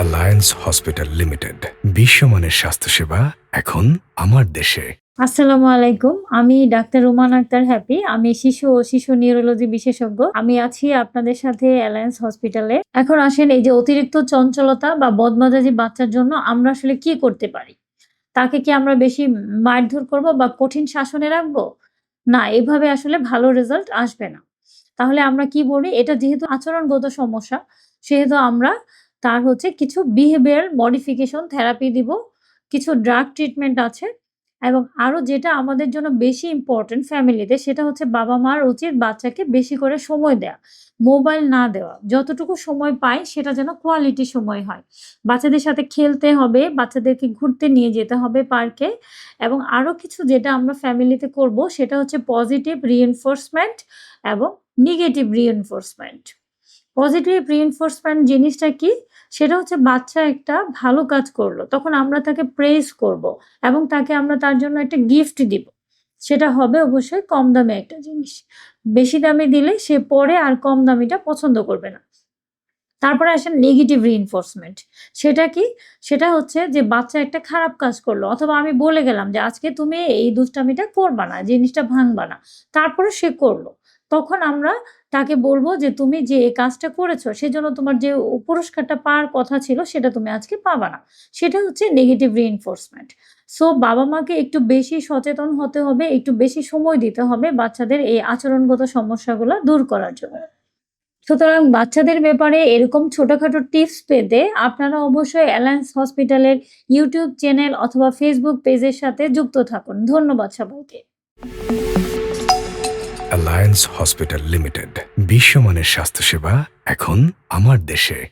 Alliance hospital limited, বিশ্বমানের স্বাস্থ্যসেবা এখন আমার দেশে। আসসালামু আলাইকুম। আমি ডাক্তার রুমান আক্তার হ্যাপি। আমি শিশু ও শিশু নিউরোলজি বিশেষজ্ঞ। আমি আছি আপনাদের সাথে অ্যালায়েন্স হসপিটালে। এখন আসেন, এই যে অতিরিক্ত চঞ্চলতা বা বদমেজাজি বাচ্চার জন্য আমরা আসলে কি করতে পারি? তাকে কি আমরা বেশি মারধর করব বা কঠিন শাসনে রাখবো? না, এভাবে আসলে ভালো রেজাল্ট আসবে না। তাহলে আমরা কি বলি? এটা যেহেতু আচরণগত সমস্যা, সেহেতু আমরা তার কিছু বিহেভিয়ার মডিফিকেশন থেরাপি দিব। কিছু ড্রাগ ট্রিটমেন্ট আছে এবং আরো যেটা আমাদের জন্য বেশি ইম্পোর্টেন্ট ফ্যামিলিতে, সেটা হচ্ছে বাবা-মার উচিত বাচ্চাকে বেশি করে সময় দেয়া। মোবাইল না দেওয়া। যতটুকু সময় পায় সেটা যেন কোয়ালিটি সময় হয়। বাচ্চাদের সাথে খেলতে হবে, বাচ্চাদেরকে ঘুরতে নিয়ে যেতে হবে পার্কে এবং আরো কিছু যেটা আমরা ফ্যামিলিতে করব সেটা হচ্ছে পজিটিভ রিইনফোর্সমেন্ট এবং নেগেটিভ রিইনফোর্সমেন্ট। পজিটিভ রিইনফোর্সমেন্ট জিনিসটা কি? সেটা হচ্ছে বাচ্চা একটা ভালো কাজ করলো। তখন আমরা তাকে প্রেইজ করব এবং তাকে আমরা তার জন্য একটা গিফট দিব। সেটা হবে অবশ্যই কম দামি একটা জিনিস। বেশি দামি দিলে সে পরে আর কম দামিটা পছন্দ করবে না। তারপরে আসেন নেগেটিভ রিইনফোর্সমেন্ট। সেটা কি? সেটা হচ্ছে যে বাচ্চা একটা খারাপ কাজ করলো অথবা আমি বলে গেলাম যে, "আজকে তুমি এই দুষ্টামিটা করবা না, জিনিসটা ভাঙবা না।" তারপরে সে করলো। তখন আমরা তাকে বলব যে, "তুমি যে এই কাজটা করেছো সেজন্য তোমার যে পুরস্কারটা পাওয়ার কথা ছিল সেটা তুমি আজকে পাবা না।" সেটা হচ্ছে নেগেটিভ রিইনফোর্সমেন্ট। সো বাবা-মাকে একটু বেশি সচেতন হতে হবে, একটু বেশি সময় দিতে হবে বাচ্চাদের এই আচরণগত সমস্যাগুলা দূর করার জন্য। সুতরাং বাচ্চাদের ব্যাপারে এরকম ছোটখাটো টিপস পেতে আপনারা অবশ্যই অ্যালায়েন্স হসপিটালের ইউটিউব চ্যানেল অথবা ফেসবুক পেজের সাথে যুক্ত থাকুন। ধন্যবাদ সবাইকে। অ্যালায়েন্স হসপিটাল লিমিটেড, বিশ্বমানের স্বাস্থ্যসেবা এখন আমার দেশে।